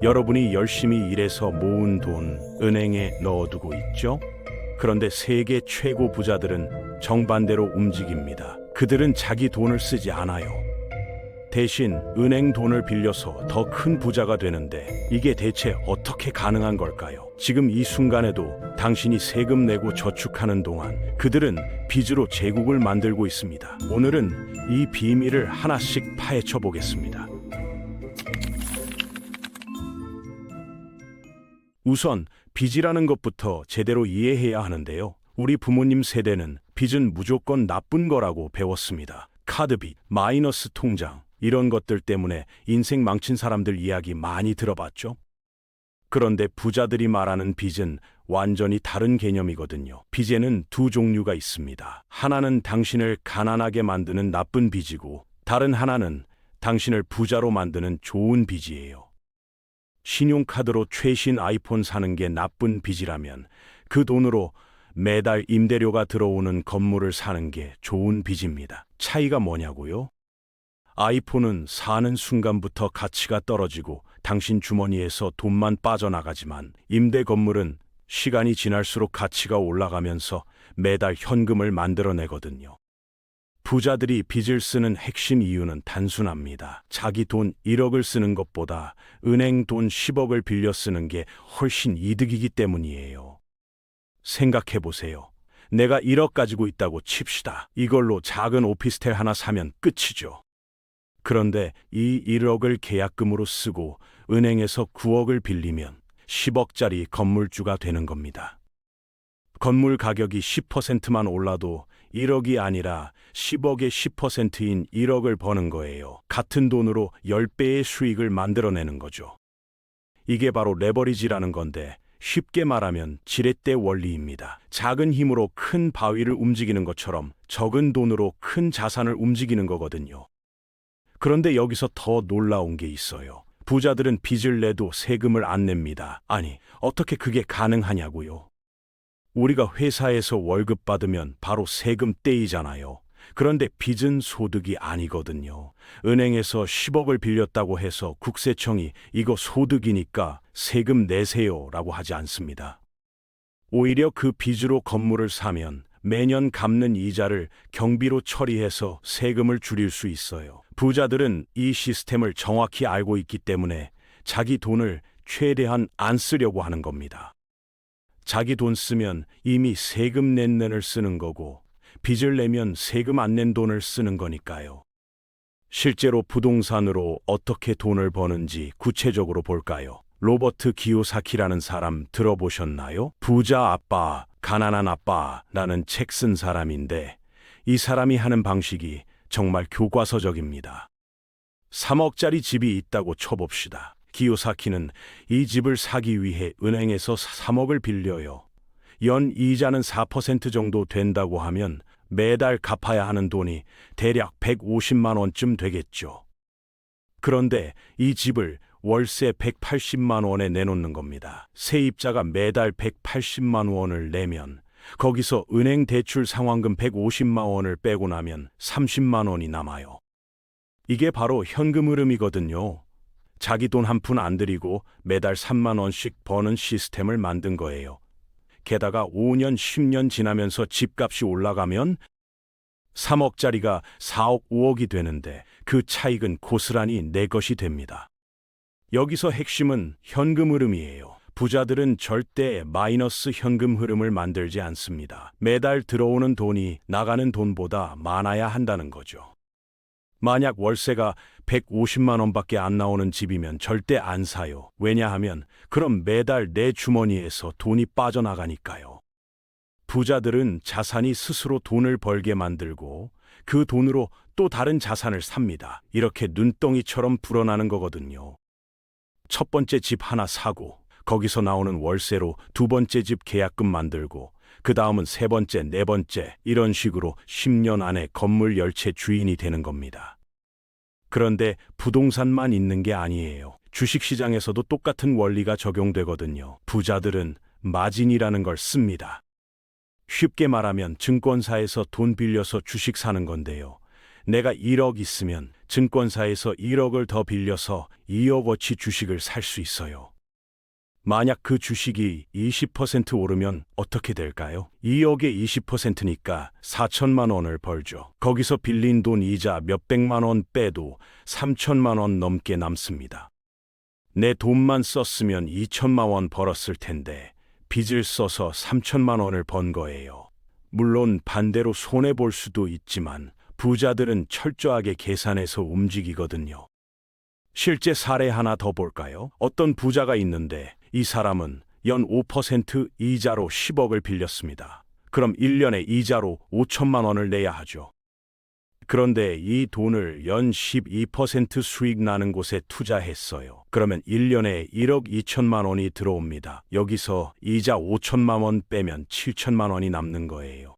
여러분이 열심히 일해서 모은 돈 은행에 넣어두고 있죠? 그런데 세계 최고 부자들은 정반대로 움직입니다. 그들은 자기 돈을 쓰지 않아요. 대신 은행 돈을 빌려서 더 큰 부자가 되는데 이게 대체 어떻게 가능한 걸까요? 지금 이 순간에도 당신이 세금 내고 저축하는 동안 그들은 빚으로 제국을 만들고 있습니다. 오늘은 이 비밀을 하나씩 파헤쳐 보겠습니다. 우선 빚이라는 것부터 제대로 이해해야 하는데요. 우리 부모님 세대는 빚은 무조건 나쁜 거라고 배웠습니다. 카드빚, 마이너스 통장, 이런 것들 때문에 인생 망친 사람들 이야기 많이 들어봤죠? 그런데 부자들이 말하는 빚은 완전히 다른 개념이거든요. 빚에는 두 종류가 있습니다. 하나는 당신을 가난하게 만드는 나쁜 빚이고, 다른 하나는 당신을 부자로 만드는 좋은 빚이에요. 신용카드로 최신 아이폰 사는 게 나쁜 빚이라면 그 돈으로 매달 임대료가 들어오는 건물을 사는 게 좋은 빚입니다. 차이가 뭐냐고요? 아이폰은 사는 순간부터 가치가 떨어지고 당신 주머니에서 돈만 빠져나가지만 임대 건물은 시간이 지날수록 가치가 올라가면서 매달 현금을 만들어내거든요. 부자들이 빚을 쓰는 핵심 이유는 단순합니다. 자기 돈 1억을 쓰는 것보다 은행 돈 10억을 빌려 쓰는 게 훨씬 이득이기 때문이에요. 생각해 보세요. 내가 1억 가지고 있다고 칩시다. 이걸로 작은 오피스텔 하나 사면 끝이죠. 그런데 이 1억을 계약금으로 쓰고 은행에서 9억을 빌리면 10억짜리 건물주가 되는 겁니다. 건물 가격이 10%만 올라도 1억이 아니라 10억의 10%인 1억을 버는 거예요. 같은 돈으로 10배의 수익을 만들어내는 거죠. 이게 바로 레버리지라는 건데 쉽게 말하면 지렛대 원리입니다. 작은 힘으로 큰 바위를 움직이는 것처럼 적은 돈으로 큰 자산을 움직이는 거거든요. 그런데 여기서 더 놀라운 게 있어요. 부자들은 빚을 내도 세금을 안 냅니다. 아니, 어떻게 그게 가능하냐고요? 우리가 회사에서 월급 받으면 바로 세금 떼이잖아요. 그런데 빚은 소득이 아니거든요. 은행에서 10억을 빌렸다고 해서 국세청이 이거 소득이니까 세금 내세요라고 하지 않습니다. 오히려 그 빚으로 건물을 사면 매년 갚는 이자를 경비로 처리해서 세금을 줄일 수 있어요. 부자들은 이 시스템을 정확히 알고 있기 때문에 자기 돈을 최대한 안 쓰려고 하는 겁니다. 자기 돈 쓰면 이미 세금 낸 돈을 쓰는 거고 빚을 내면 세금 안 낸 돈을 쓰는 거니까요. 실제로 부동산으로 어떻게 돈을 버는지 구체적으로 볼까요? 로버트 기요사키라는 사람 들어보셨나요? 부자 아빠, 가난한 아빠라는 책 쓴 사람인데 이 사람이 하는 방식이 정말 교과서적입니다. 3억짜리 집이 있다고 쳐봅시다. 기요사키는 이 집을 사기 위해 은행에서 3억을 빌려요. 연 이자는 4% 정도 된다고 하면 매달 갚아야 하는 돈이 대략 150만 원쯤 되겠죠. 그런데 이 집을 월세 180만 원에 내놓는 겁니다. 세입자가 매달 180만 원을 내면 거기서 은행 대출 상환금 150만 원을 빼고 나면 30만 원이 남아요. 이게 바로 현금 흐름이거든요. 자기 돈 한 푼 안 들이고 매달 3만 원씩 버는 시스템을 만든 거예요. 게다가 5년, 10년 지나면서 집값이 올라가면 3억짜리가 4억, 5억이 되는데 그 차익은 고스란히 내 것이 됩니다. 여기서 핵심은 현금 흐름이에요. 부자들은 절대 마이너스 현금 흐름을 만들지 않습니다. 매달 들어오는 돈이 나가는 돈보다 많아야 한다는 거죠. 만약 월세가 150만 원밖에 안 나오는 집이면 절대 안 사요. 왜냐하면 그럼 매달 내 주머니에서 돈이 빠져나가니까요. 부자들은 자산이 스스로 돈을 벌게 만들고 그 돈으로 또 다른 자산을 삽니다. 이렇게 눈덩이처럼 불어나는 거거든요. 첫 번째 집 하나 사고 거기서 나오는 월세로 두 번째 집 계약금 만들고 그 다음은 세 번째, 네 번째 이런 식으로 10년 안에 건물 10채 주인이 되는 겁니다. 그런데 부동산만 있는 게 아니에요. 주식시장에서도 똑같은 원리가 적용되거든요. 부자들은 마진이라는 걸 씁니다. 쉽게 말하면 증권사에서 돈 빌려서 주식 사는 건데요. 내가 1억 있으면 증권사에서 1억을 더 빌려서 2억어치 주식을 살 수 있어요. 만약 그 주식이 20% 오르면 어떻게 될까요? 2억에 20%니까 4천만 원을 벌죠. 거기서 빌린 돈 이자 몇백만 원 빼도 3천만 원 넘게 남습니다. 내 돈만 썼으면 2천만 원 벌었을 텐데 빚을 써서 3천만 원을 번 거예요. 물론 반대로 손해볼 수도 있지만 부자들은 철저하게 계산해서 움직이거든요. 실제 사례 하나 더 볼까요? 어떤 부자가 있는데 이 사람은 연 5% 이자로 10억을 빌렸습니다. 그럼 1년에 이자로 5천만 원을 내야 하죠. 그런데 이 돈을 연 12% 수익 나는 곳에 투자했어요. 그러면 1년에 1억 2천만 원이 들어옵니다. 여기서 이자 5천만 원 빼면 7천만 원이 남는 거예요.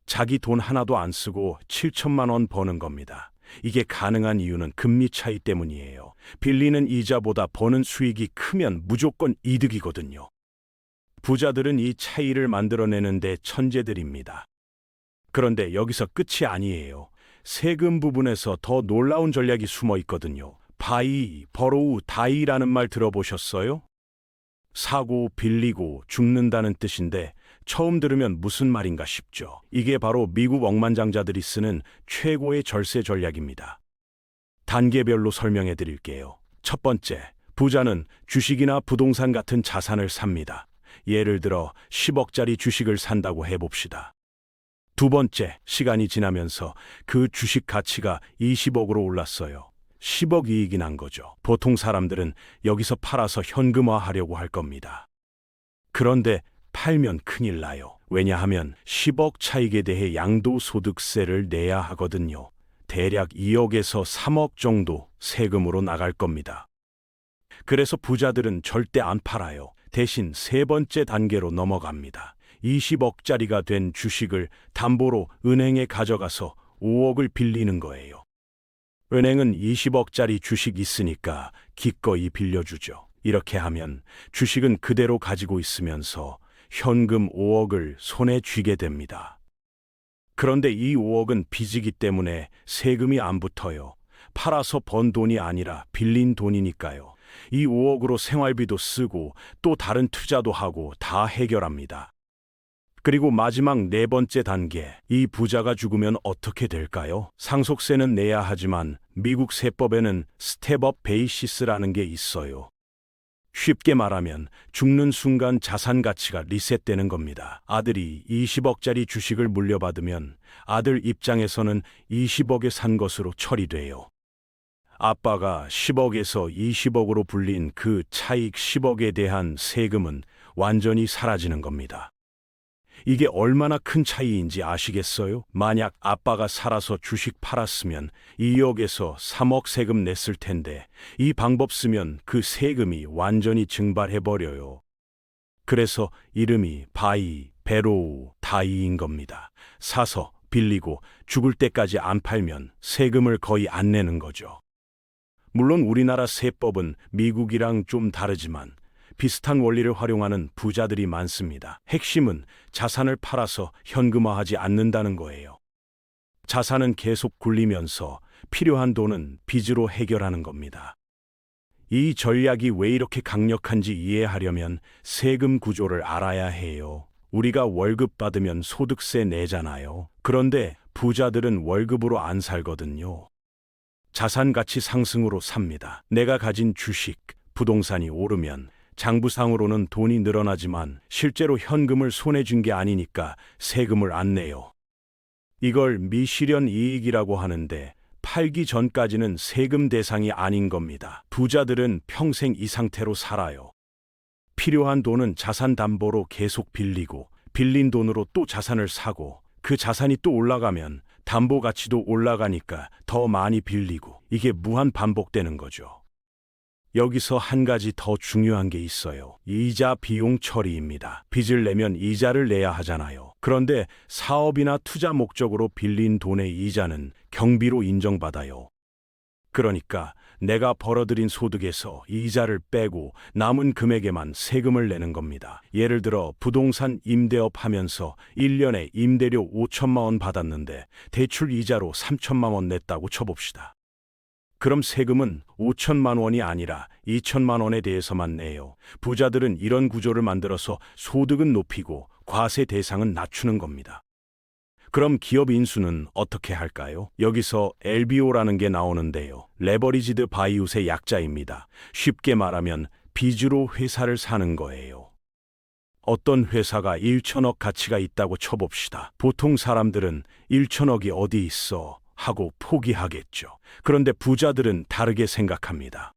자기 돈 하나도 안 쓰고 7천만 원 버는 겁니다. 이게 가능한 이유는 금리 차이 때문이에요. 빌리는 이자보다 버는 수익이 크면 무조건 이득이거든요. 부자들은 이 차이를 만들어내는데 천재들입니다. 그런데 여기서 끝이 아니에요. 세금 부분에서 더 놀라운 전략이 숨어 있거든요. 바이, 버로우, 다이라는 말 들어보셨어요? 사고, 빌리고, 죽는다는 뜻인데 처음 들으면 무슨 말인가 싶죠. 이게 바로 미국 억만장자들이 쓰는 최고의 절세 전략입니다. 단계별로 설명해 드릴게요. 첫 번째, 부자는 주식이나 부동산 같은 자산을 삽니다. 예를 들어 10억짜리 주식을 산다고 해봅시다. 두 번째, 시간이 지나면서 그 주식 가치가 20억으로 올랐어요. 10억 이익이 난 거죠. 보통 사람들은 여기서 팔아서 현금화하려고 할 겁니다. 그런데 팔면 큰일 나요. 왜냐하면 10억 차익에 대해 양도소득세를 내야 하거든요. 대략 2억에서 3억 정도 세금으로 나갈 겁니다. 그래서 부자들은 절대 안 팔아요. 대신 세 번째 단계로 넘어갑니다. 20억짜리가 된 주식을 담보로 은행에 가져가서 5억을 빌리는 거예요. 은행은 20억짜리 주식 있으니까 기꺼이 빌려주죠. 이렇게 하면 주식은 그대로 가지고 있으면서 현금 5억을 손에 쥐게 됩니다. 그런데 이 5억은 빚이기 때문에 세금이 안 붙어요. 팔아서 번 돈이 아니라 빌린 돈이니까요. 이 5억으로 생활비도 쓰고 또 다른 투자도 하고 다 해결합니다. 그리고 마지막 네 번째 단계, 이 부자가 죽으면 어떻게 될까요? 상속세는 내야 하지만 미국 세법에는 스텝업 베이시스라는 게 있어요. 쉽게 말하면 죽는 순간 자산 가치가 리셋되는 겁니다. 아들이 20억짜리 주식을 물려받으면 아들 입장에서는 20억에 산 것으로 처리돼요. 아빠가 10억에서 20억으로 불린 그 차익 10억에 대한 세금은 완전히 사라지는 겁니다. 이게 얼마나 큰 차이인지 아시겠어요? 만약 아빠가 살아서 주식 팔았으면 2억에서 3억 세금 냈을 텐데 이 방법 쓰면 그 세금이 완전히 증발해버려요. 그래서 이름이 바이, 베로우, 다이인 겁니다. 사서 빌리고 죽을 때까지 안 팔면 세금을 거의 안 내는 거죠. 물론 우리나라 세법은 미국이랑 좀 다르지만 비슷한 원리를 활용하는 부자들이 많습니다. 핵심은 자산을 팔아서 현금화하지 않는다는 거예요. 자산은 계속 굴리면서 필요한 돈은 빚으로 해결하는 겁니다. 이 전략이 왜 이렇게 강력한지 이해하려면 세금 구조를 알아야 해요. 우리가 월급 받으면 소득세 내잖아요. 그런데 부자들은 월급으로 안 살거든요. 자산 가치 상승으로 삽니다. 내가 가진 주식, 부동산이 오르면 장부상으로는 돈이 늘어나지만 실제로 현금을 손에 쥔 게 아니니까 세금을 안 내요. 이걸 미실현 이익이라고 하는데 팔기 전까지는 세금 대상이 아닌 겁니다. 부자들은 평생 이 상태로 살아요. 필요한 돈은 자산 담보로 계속 빌리고 빌린 돈으로 또 자산을 사고 그 자산이 또 올라가면 담보 가치도 올라가니까 더 많이 빌리고 이게 무한 반복되는 거죠. 여기서 한 가지 더 중요한 게 있어요. 이자 비용 처리입니다. 빚을 내면 이자를 내야 하잖아요. 그런데 사업이나 투자 목적으로 빌린 돈의 이자는 경비로 인정받아요. 그러니까 내가 벌어들인 소득에서 이자를 빼고 남은 금액에만 세금을 내는 겁니다. 예를 들어 부동산 임대업 하면서 1년에 임대료 5천만 원 받았는데 대출 이자로 3천만 원 냈다고 쳐봅시다. 그럼 세금은 5천만 원이 아니라 2천만 원에 대해서만 내요. 부자들은 이런 구조를 만들어서 소득은 높이고 과세 대상은 낮추는 겁니다. 그럼 기업 인수는 어떻게 할까요? 여기서 LBO라는 게 나오는데요. 레버리지드 바이웃의 약자입니다. 쉽게 말하면 빚으로 회사를 사는 거예요. 어떤 회사가 1천억 가치가 있다고 쳐봅시다. 보통 사람들은 1천억이 어디 있어 하고 포기하겠죠. 그런데 부자들은 다르게 생각합니다.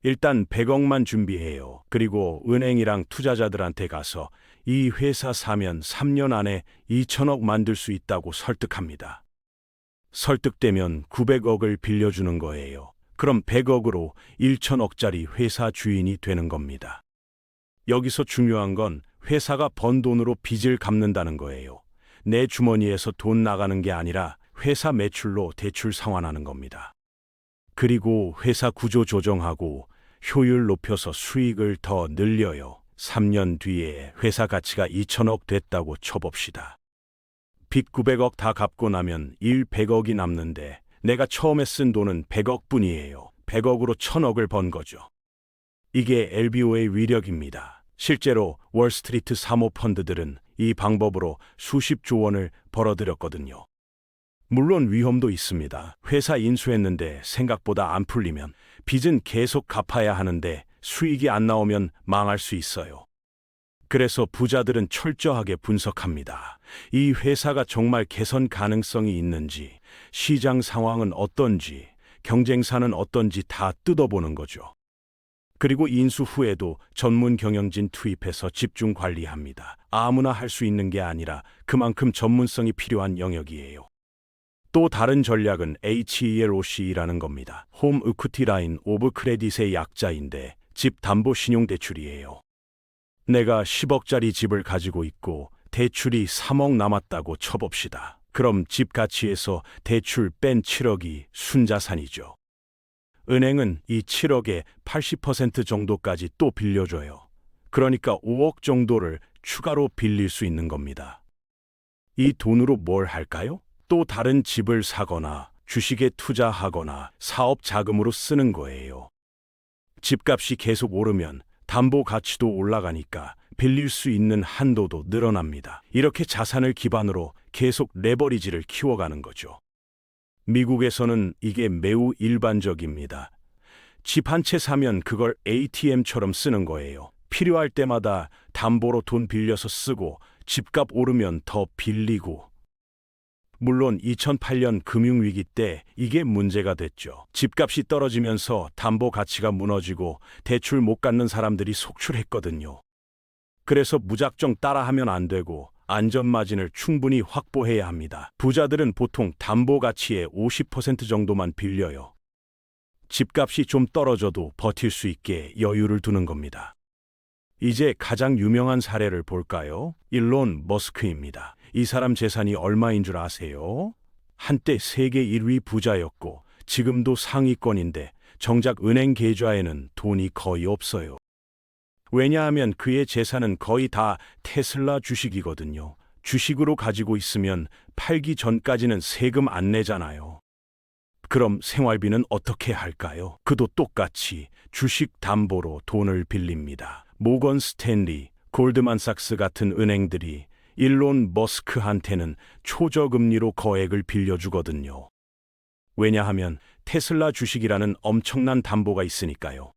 일단 100억만 준비해요. 그리고 은행이랑 투자자들한테 가서 이 회사 사면 3년 안에 2천억 만들 수 있다고 설득합니다. 설득되면 900억을 빌려주는 거예요. 그럼 100억으로 1천억짜리 회사 주인이 되는 겁니다. 여기서 중요한 건 회사가 번 돈으로 빚을 갚는다는 거예요. 내 주머니에서 돈 나가는 게 아니라 회사 매출로 대출 상환하는 겁니다. 그리고 회사 구조 조정하고 효율 높여서 수익을 더 늘려요. 3년 뒤에 회사 가치가 2천억 됐다고 쳐봅시다. 빚 900억 다 갚고 나면 100억이 남는데 내가 처음에 쓴 돈은 100억 뿐이에요. 100억으로 1000억을 번 거죠. 이게 LBO의 위력입니다. 실제로 월스트리트 사모펀드들은 이 방법으로 수십조 원을 벌어들였거든요. 물론 위험도 있습니다. 회사 인수했는데 생각보다 안 풀리면 빚은 계속 갚아야 하는데 수익이 안 나오면 망할 수 있어요. 그래서 부자들은 철저하게 분석합니다. 이 회사가 정말 개선 가능성이 있는지, 시장 상황은 어떤지, 경쟁사는 어떤지 다 뜯어보는 거죠. 그리고 인수 후에도 전문 경영진 투입해서 집중 관리합니다. 아무나 할 수 있는 게 아니라 그만큼 전문성이 필요한 영역이에요. 또 다른 전략은 HELOC라는 겁니다. 홈 이퀴티 라인 오브 크레딧의 약자인데 집 담보 신용대출이에요. 내가 10억짜리 집을 가지고 있고 대출이 3억 남았다고 쳐봅시다. 그럼 집 가치에서 대출 뺀 7억이 순자산이죠. 은행은 이 7억의 80% 정도까지 또 빌려줘요. 그러니까 5억 정도를 추가로 빌릴 수 있는 겁니다. 이 돈으로 뭘 할까요? 또 다른 집을 사거나 주식에 투자하거나 사업 자금으로 쓰는 거예요. 집값이 계속 오르면 담보 가치도 올라가니까 빌릴 수 있는 한도도 늘어납니다. 이렇게 자산을 기반으로 계속 레버리지를 키워가는 거죠. 미국에서는 이게 매우 일반적입니다. 집 한 채 사면 그걸 ATM처럼 쓰는 거예요. 필요할 때마다 담보로 돈 빌려서 쓰고 집값 오르면 더 빌리고. 물론 2008년 금융위기 때 이게 문제가 됐죠. 집값이 떨어지면서 담보 가치가 무너지고 대출 못 갚는 사람들이 속출했거든요. 그래서 무작정 따라하면 안 되고 안전마진을 충분히 확보해야 합니다. 부자들은 보통 담보 가치의 50% 정도만 빌려요. 집값이 좀 떨어져도 버틸 수 있게 여유를 두는 겁니다. 이제 가장 유명한 사례를 볼까요? 일론 머스크입니다. 이 사람 재산이 얼마인 줄 아세요? 한때 세계 1위 부자였고 지금도 상위권인데 정작 은행 계좌에는 돈이 거의 없어요. 왜냐하면 그의 재산은 거의 다 테슬라 주식이거든요. 주식으로 가지고 있으면 팔기 전까지는 세금 안 내잖아요. 그럼 생활비는 어떻게 할까요? 그도 똑같이 주식 담보로 돈을 빌립니다. 모건 스탠리, 골드만삭스 같은 은행들이 일론 머스크한테는 초저금리로 거액을 빌려주거든요. 왜냐하면 테슬라 주식이라는 엄청난 담보가 있으니까요.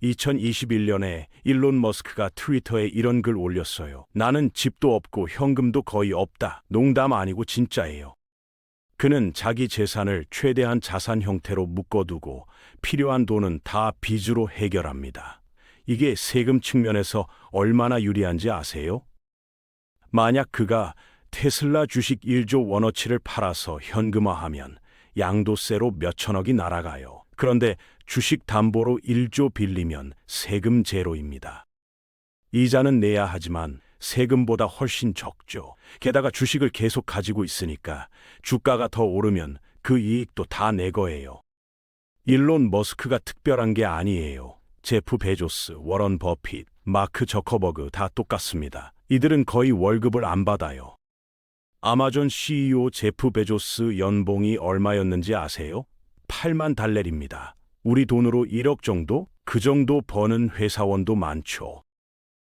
2021년에 일론 머스크가 트위터에 이런 글 올렸어요. 나는 집도 없고 현금도 거의 없다. 농담 아니고 진짜예요. 그는 자기 재산을 최대한 자산 형태로 묶어두고 필요한 돈은 다 빚으로 해결합니다. 이게 세금 측면에서 얼마나 유리한지 아세요? 만약 그가 테슬라 주식 1조 원어치를 팔아서 현금화하면 양도세로 몇천억이 날아가요. 그런데 주식 담보로 1조 빌리면 세금 제로입니다. 이자는 내야 하지만 세금보다 훨씬 적죠. 게다가 주식을 계속 가지고 있으니까 주가가 더 오르면 그 이익도 다 내 거예요. 일론 머스크가 특별한 게 아니에요. 제프 베조스, 워런 버핏, 마크 저커버그 다 똑같습니다. 이들은 거의 월급을 안 받아요. 아마존 CEO 제프 베조스 연봉이 얼마였는지 아세요? 8만 달러입니다. 우리 돈으로 1억 정도? 그 정도 버는 회사원도 많죠.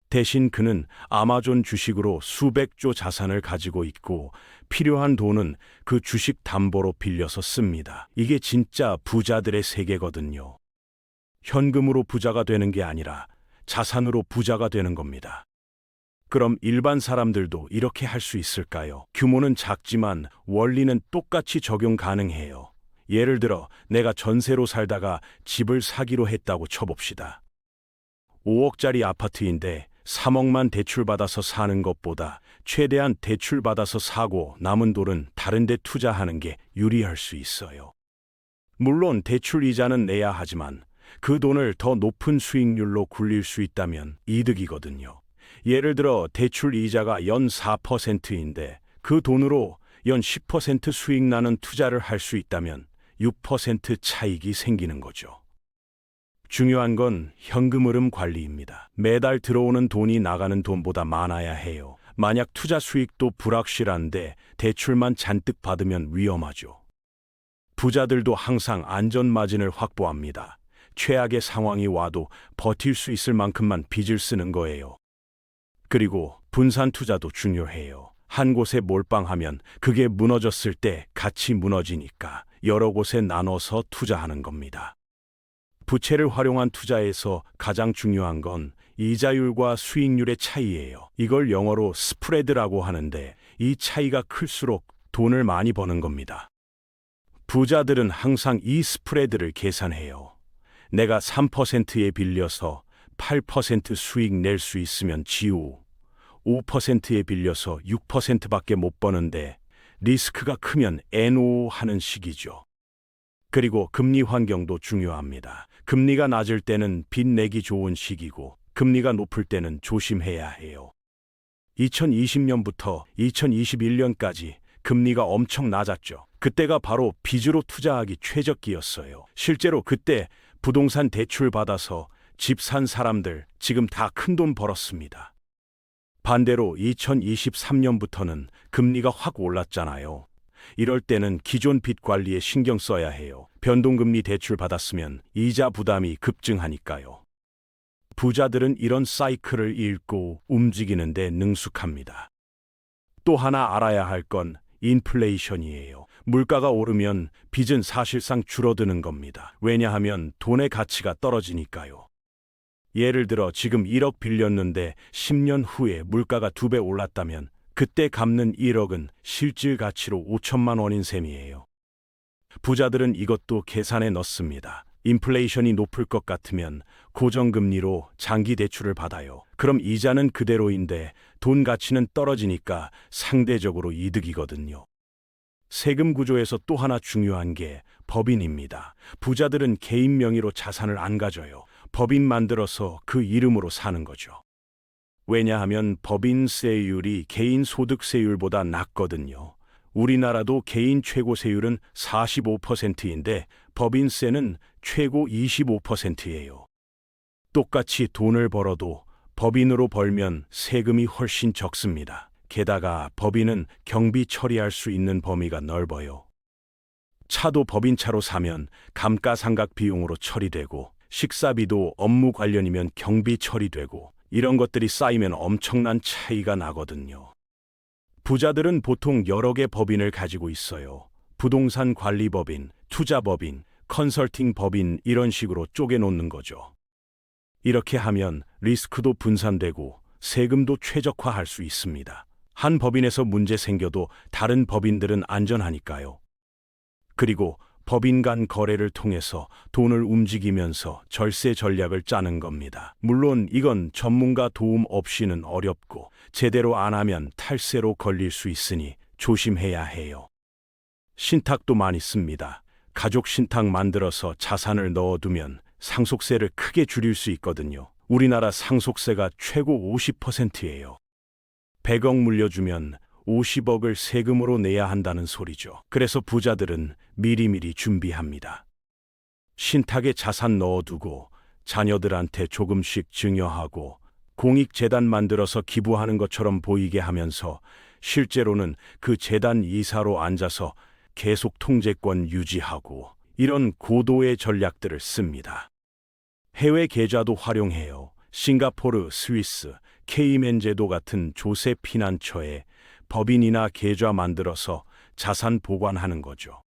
대신 그는 아마존 주식으로 수백조 자산을 가지고 있고 필요한 돈은 그 주식 담보로 빌려서 씁니다. 이게 진짜 부자들의 세계거든요. 현금으로 부자가 되는 게 아니라 자산으로 부자가 되는 겁니다. 그럼 일반 사람들도 이렇게 할 수 있을까요? 규모는 작지만 원리는 똑같이 적용 가능해요. 예를 들어 내가 전세로 살다가 집을 사기로 했다고 쳐봅시다. 5억짜리 아파트인데 3억만 대출받아서 사는 것보다 최대한 대출받아서 사고 남은 돈은 다른 데 투자하는 게 유리할 수 있어요. 물론 대출 이자는 내야 하지만 그 돈을 더 높은 수익률로 굴릴 수 있다면 이득이거든요. 예를 들어 대출 이자가 연 4%인데 그 돈으로 연 10% 수익 나는 투자를 할 수 있다면 6% 차익이 생기는 거죠. 중요한 건 현금 흐름 관리입니다. 매달 들어오는 돈이 나가는 돈보다 많아야 해요. 만약 투자 수익도 불확실한데 대출만 잔뜩 받으면 위험하죠. 부자들도 항상 안전 마진을 확보합니다. 최악의 상황이 와도 버틸 수 있을 만큼만 빚을 쓰는 거예요. 그리고 분산 투자도 중요해요. 한 곳에 몰빵하면 그게 무너졌을 때 같이 무너지니까 여러 곳에 나눠서 투자하는 겁니다. 부채를 활용한 투자에서 가장 중요한 건 이자율과 수익률의 차이예요. 이걸 영어로 스프레드라고 하는데 이 차이가 클수록 돈을 많이 버는 겁니다. 부자들은 항상 이 스프레드를 계산해요. 내가 3%에 빌려서 8% 수익 낼 수 있으면 지우. 5%에 빌려서 6%밖에 못 버는데 리스크가 크면 NO 하는 식이죠. 그리고 금리 환경도 중요합니다. 금리가 낮을 때는 빚 내기 좋은 시기고 금리가 높을 때는 조심해야 해요. 2020년부터 2021년까지 금리가 엄청 낮았죠. 그때가 바로 빚으로 투자하기 최적기였어요. 실제로 그때 부동산 대출 받아서 집 산 사람들 지금 다 큰돈 벌었습니다. 반대로 2023년부터는 금리가 확 올랐잖아요. 이럴 때는 기존 빚 관리에 신경 써야 해요. 변동금리 대출 받았으면 이자 부담이 급증하니까요. 부자들은 이런 사이클을 읽고 움직이는데 능숙합니다. 또 하나 알아야 할 건 인플레이션이에요. 물가가 오르면 빚은 사실상 줄어드는 겁니다. 왜냐하면 돈의 가치가 떨어지니까요. 예를 들어 지금 1억 빌렸는데 10년 후에 물가가 2배 올랐다면 그때 갚는 1억은 실질 가치로 5천만 원인 셈이에요. 부자들은 이것도 계산에 넣습니다. 인플레이션이 높을 것 같으면 고정금리로 장기 대출을 받아요. 그럼 이자는 그대로인데 돈 가치는 떨어지니까 상대적으로 이득이거든요. 세금 구조에서 또 하나 중요한 게 법인입니다. 부자들은 개인 명의로 자산을 안 가져요. 법인 만들어서 그 이름으로 사는 거죠. 왜냐하면 법인세율이 개인 소득세율보다 낮거든요. 우리나라도 개인 최고세율은 45%인데 법인세는 최고 25%예요. 똑같이 돈을 벌어도 법인으로 벌면 세금이 훨씬 적습니다. 게다가 법인은 경비 처리할 수 있는 범위가 넓어요. 차도 법인차로 사면 감가상각 비용으로 처리되고 식사비도 업무 관련이면 경비 처리되고 이런 것들이 쌓이면 엄청난 차이가 나거든요. 부자들은 보통 여러 개 법인을 가지고 있어요. 부동산 관리 법인, 투자 법인, 컨설팅 법인 이런 식으로 쪼개놓는 거죠. 이렇게 하면 리스크도 분산되고 세금도 최적화할 수 있습니다. 한 법인에서 문제 생겨도 다른 법인들은 안전하니까요. 그리고 법인 간 거래를 통해서 돈을 움직이면서 절세 전략을 짜는 겁니다. 물론 이건 전문가 도움 없이는 어렵고 제대로 안 하면 탈세로 걸릴 수 있으니 조심해야 해요. 신탁도 많이 씁니다. 가족 신탁 만들어서 자산을 넣어두면 상속세를 크게 줄일 수 있거든요. 우리나라 상속세가 최고 50%예요. 100억 물려주면 50억을 세금으로 내야 한다는 소리죠. 그래서 부자들은 미리미리 준비합니다. 신탁에 자산 넣어두고 자녀들한테 조금씩 증여하고 공익재단 만들어서 기부하는 것처럼 보이게 하면서 실제로는 그 재단 이사로 앉아서 계속 통제권 유지하고 이런 고도의 전략들을 씁니다. 해외 계좌도 활용해요. 싱가포르, 스위스, 케이맨 제도 같은 조세 피난처에 법인이나 계좌 만들어서 자산 보관하는 거죠.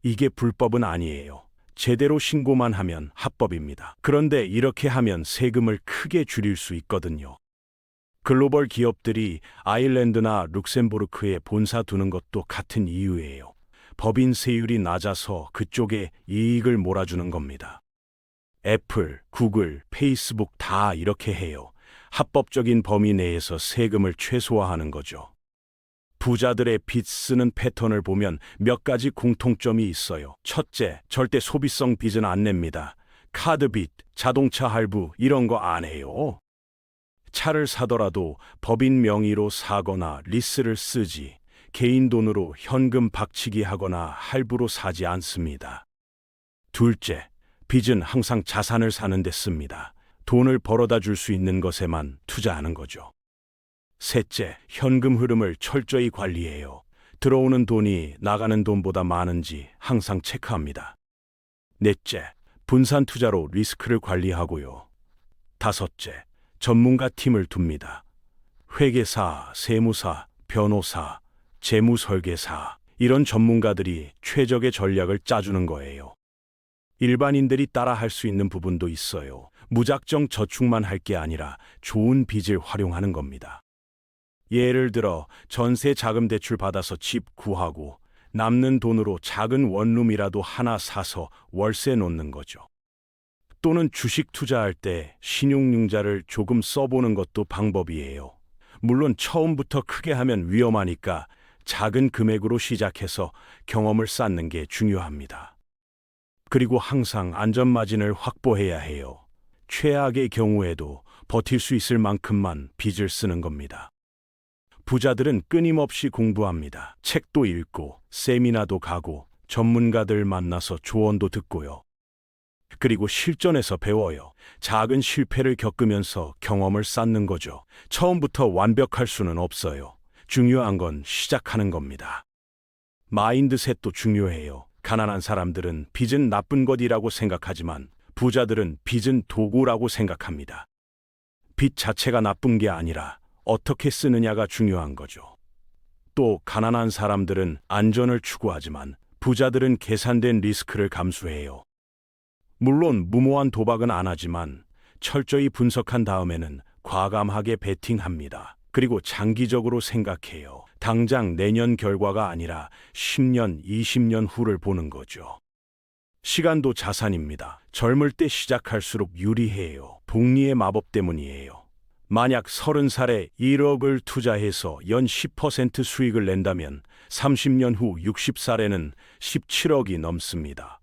이게 불법은 아니에요. 제대로 신고만 하면 합법입니다. 그런데 이렇게 하면 세금을 크게 줄일 수 있거든요. 글로벌 기업들이 아일랜드나 룩셈부르크에 본사 두는 것도 같은 이유예요. 법인 세율이 낮아서 그쪽에 이익을 몰아주는 겁니다. 애플, 구글, 페이스북 다 이렇게 해요. 합법적인 범위 내에서 세금을 최소화하는 거죠. 부자들의 빚 쓰는 패턴을 보면 몇 가지 공통점이 있어요. 첫째, 절대 소비성 빚은 안 냅니다. 카드 빚, 자동차 할부 이런 거 안 해요. 차를 사더라도 법인 명의로 사거나 리스를 쓰지 개인 돈으로 현금 박치기 하거나 할부로 사지 않습니다. 둘째, 빚은 항상 자산을 사는 데 씁니다. 돈을 벌어다 줄 수 있는 것에만 투자하는 거죠. 셋째, 현금 흐름을 철저히 관리해요. 들어오는 돈이 나가는 돈보다 많은지 항상 체크합니다. 넷째, 분산 투자로 리스크를 관리하고요. 다섯째, 전문가 팀을 둡니다. 회계사, 세무사, 변호사, 재무설계사 이런 전문가들이 최적의 전략을 짜주는 거예요. 일반인들이 따라 할 수 있는 부분도 있어요. 무작정 저축만 할 게 아니라 좋은 빚을 활용하는 겁니다. 예를 들어 전세 자금 대출 받아서 집 구하고 남는 돈으로 작은 원룸이라도 하나 사서 월세 놓는 거죠. 또는 주식 투자할 때 신용융자를 조금 써보는 것도 방법이에요. 물론 처음부터 크게 하면 위험하니까 작은 금액으로 시작해서 경험을 쌓는 게 중요합니다. 그리고 항상 안전마진을 확보해야 해요. 최악의 경우에도 버틸 수 있을 만큼만 빚을 쓰는 겁니다. 부자들은 끊임없이 공부합니다. 책도 읽고 세미나도 가고 전문가들 만나서 조언도 듣고요. 그리고 실전에서 배워요. 작은 실패를 겪으면서 경험을 쌓는 거죠. 처음부터 완벽할 수는 없어요. 중요한 건 시작하는 겁니다. 마인드셋도 중요해요. 가난한 사람들은 빚은 나쁜 것이라고 생각하지만 부자들은 빚은 도구라고 생각합니다. 빚 자체가 나쁜 게 아니라 어떻게 쓰느냐가 중요한 거죠. 또 가난한 사람들은 안전을 추구하지만 부자들은 계산된 리스크를 감수해요. 물론 무모한 도박은 안 하지만 철저히 분석한 다음에는 과감하게 베팅합니다. 그리고 장기적으로 생각해요. 당장 내년 결과가 아니라 10년, 20년 후를 보는 거죠. 시간도 자산입니다. 젊을 때 시작할수록 유리해요. 복리의 마법 때문이에요. 만약 30살에 1억을 투자해서 연 10% 수익을 낸다면 30년 후 60살에는 17억이 넘습니다.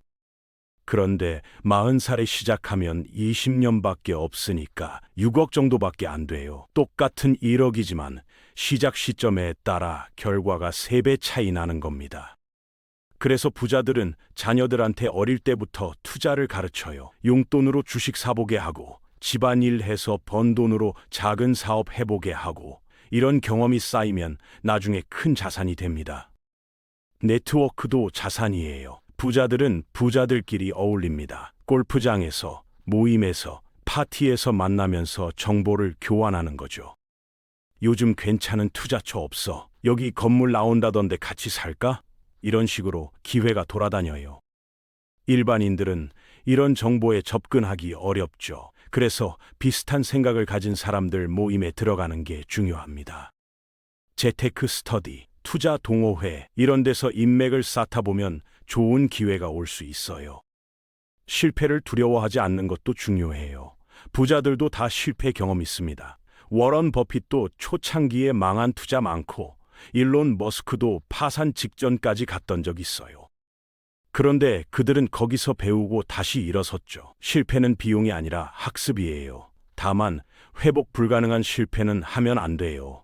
그런데 40살에 시작하면 20년밖에 없으니까 6억 정도밖에 안 돼요. 똑같은 1억이지만 시작 시점에 따라 결과가 3배 차이 나는 겁니다. 그래서 부자들은 자녀들한테 어릴 때부터 투자를 가르쳐요. 용돈으로 주식 사보게 하고 집안일 해서 번 돈으로 작은 사업 해보게 하고 이런 경험이 쌓이면 나중에 큰 자산이 됩니다. 네트워크도 자산이에요. 부자들은 부자들끼리 어울립니다. 골프장에서, 모임에서, 파티에서 만나면서 정보를 교환하는 거죠. 요즘 괜찮은 투자처 없어. 여기 건물 나온다던데 같이 살까? 이런 식으로 기회가 돌아다녀요. 일반인들은 이런 정보에 접근하기 어렵죠. 그래서 비슷한 생각을 가진 사람들 모임에 들어가는 게 중요합니다. 재테크 스터디, 투자 동호회 이런 데서 인맥을 쌓다 보면 좋은 기회가 올 수 있어요. 실패를 두려워하지 않는 것도 중요해요. 부자들도 다 실패 경험 있습니다. 워런 버핏도 초창기에 망한 투자 많고 일론 머스크도 파산 직전까지 갔던 적 있어요. 그런데 그들은 거기서 배우고 다시 일어섰죠. 실패는 비용이 아니라 학습이에요. 다만 회복 불가능한 실패는 하면 안 돼요.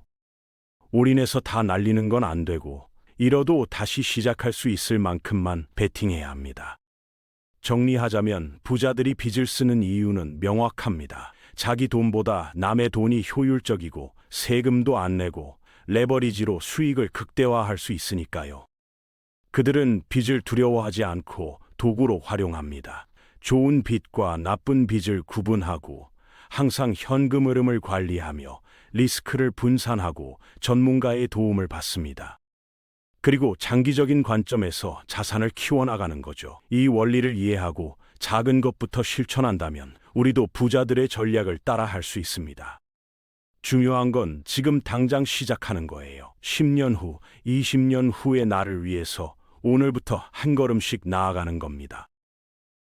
올인해서 다 날리는 건 안 되고 잃어도 다시 시작할 수 있을 만큼만 베팅해야 합니다. 정리하자면 부자들이 빚을 쓰는 이유는 명확합니다. 자기 돈보다 남의 돈이 효율적이고 세금도 안 내고 레버리지로 수익을 극대화할 수 있으니까요. 그들은 빚을 두려워하지 않고 도구로 활용합니다. 좋은 빚과 나쁜 빚을 구분하고 항상 현금 흐름을 관리하며 리스크를 분산하고 전문가의 도움을 받습니다. 그리고 장기적인 관점에서 자산을 키워나가는 거죠. 이 원리를 이해하고 작은 것부터 실천한다면 우리도 부자들의 전략을 따라 할 수 있습니다. 중요한 건 지금 당장 시작하는 거예요. 10년 후, 20년 후의 나를 위해서 오늘부터 한 걸음씩 나아가는 겁니다.